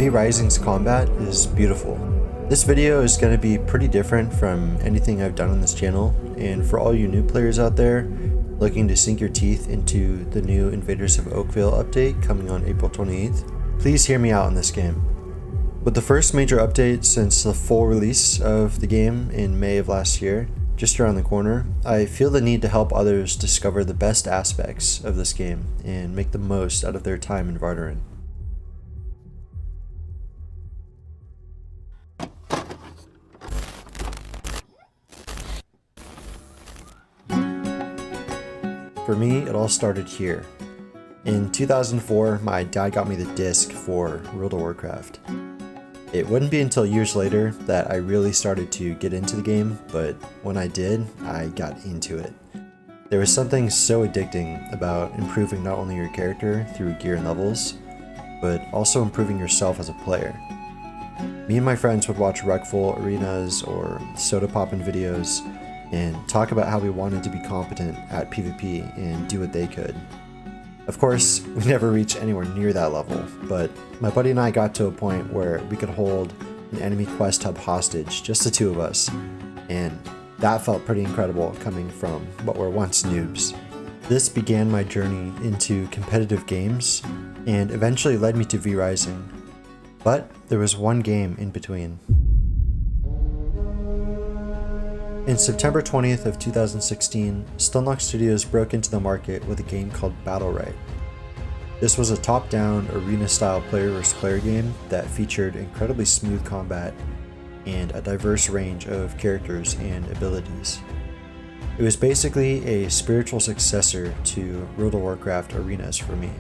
V Rising's combat is beautiful. This video is going to be pretty different from anything I've done on this channel, and for all you new players out there looking to sink your teeth into the new Invaders of Oakville update coming on April 28th, please hear me out in this game. With the first major update since the full release of the game in May of last year, just around the corner, I feel the need to help others discover the best aspects of this game and make the most out of their time in Battlerite. For me, it all started here. In 2004, my dad got me the disc for World of Warcraft. It wouldn't be until years later that I really started to get into the game, but when I did, I got into it. There was something so addicting about improving not only your character through gear and levels, but also improving yourself as a player. Me and my friends would watch Wreckful arenas or soda poppin' videos and talk about how we wanted to be competent at PvP and do what they could. Of course, we never reached anywhere near that level, but my buddy and I got to a point where we could hold an enemy quest hub hostage, just the two of us, and that felt pretty incredible coming from what were once noobs. This began my journey into competitive games and eventually led me to V Rising, but there was one game in between. In September 20th of 2016, Stunlock Studios broke into the market with a game called Battlerite. This was a top-down, arena-style player versus player game that featured incredibly smooth combat and a diverse range of characters and abilities. It was basically a spiritual successor to World of Warcraft arenas for me.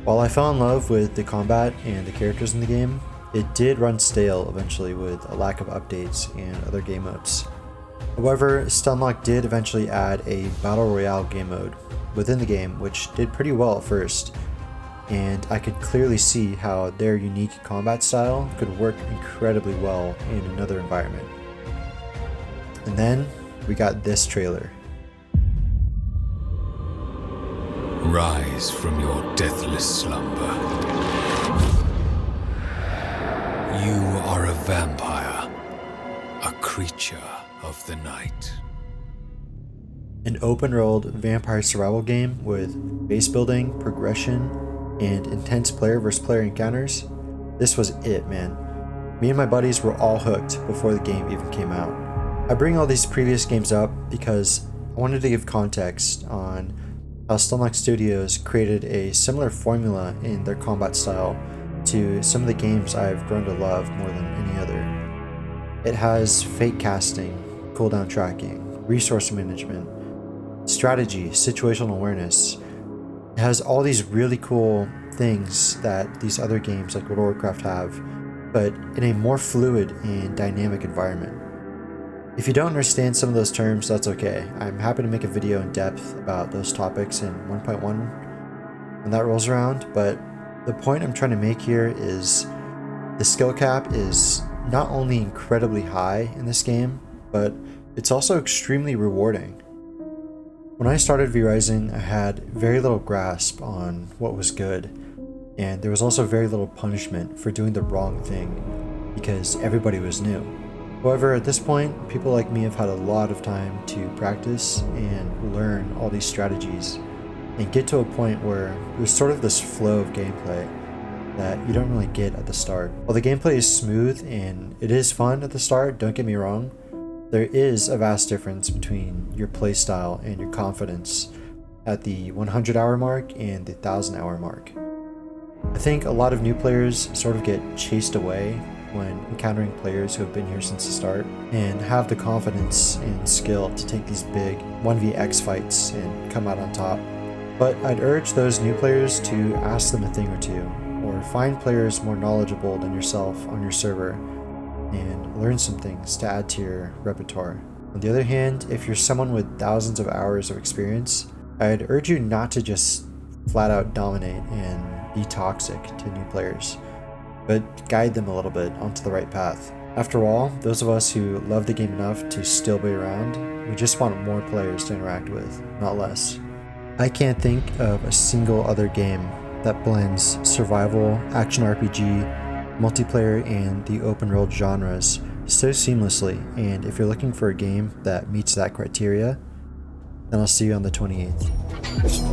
While I fell in love with the combat and the characters in the game, it did run stale eventually with a lack of updates and other game modes. However, Stunlock did eventually add a Battle Royale game mode within the game, which did pretty well at first, and I could clearly see how their unique combat style could work incredibly well in another environment. And then we got this trailer. Rise from your deathless slumber. You are a vampire, a creature of the night. An open-world vampire survival game with base building, progression, and intense player versus player encounters. This was it, man. Me and my buddies were all hooked before the game even came out. I bring all these previous games up because I wanted to give context on how Stunlock Studios created a similar formula in their combat style to some of the games I've grown to love more than any other. It has fate casting, cooldown tracking, resource management, strategy, situational awareness. It has all these really cool things that these other games like World of Warcraft have, but in a more fluid and dynamic environment. If you don't understand some of those terms, that's okay. I'm happy to make a video in depth about those topics in 1.1 when that rolls around, but the point I'm trying to make here is the skill cap is not only incredibly high in this game, but it's also extremely rewarding. When I started V Rising, I had very little grasp on what was good, and there was also very little punishment for doing the wrong thing, because everybody was new. However, at this point, people like me have had a lot of time to practice and learn all these strategies, and get to a point where there's sort of this flow of gameplay that you don't really get at the start. While the gameplay is smooth and it is fun at the start, don't get me wrong, there is a vast difference between your playstyle and your confidence at the 100-hour mark and the 1,000-hour mark. I think a lot of new players sort of get chased away when encountering players who have been here since the start and have the confidence and skill to take these big 1vx fights and come out on top. But I'd urge those new players to ask them a thing or two, or find players more knowledgeable than yourself on your server and learn some things to add to your repertoire. On the other hand, if you're someone with thousands of hours of experience, I'd urge you not to just flat out dominate and be toxic to new players, but guide them a little bit onto the right path. After all, those of us who love the game enough to still be around, we just want more players to interact with, not less. I can't think of a single other game that blends survival, action RPG, multiplayer and the open world genres so seamlessly, and if you're looking for a game that meets that criteria, then I'll see you on the 28th.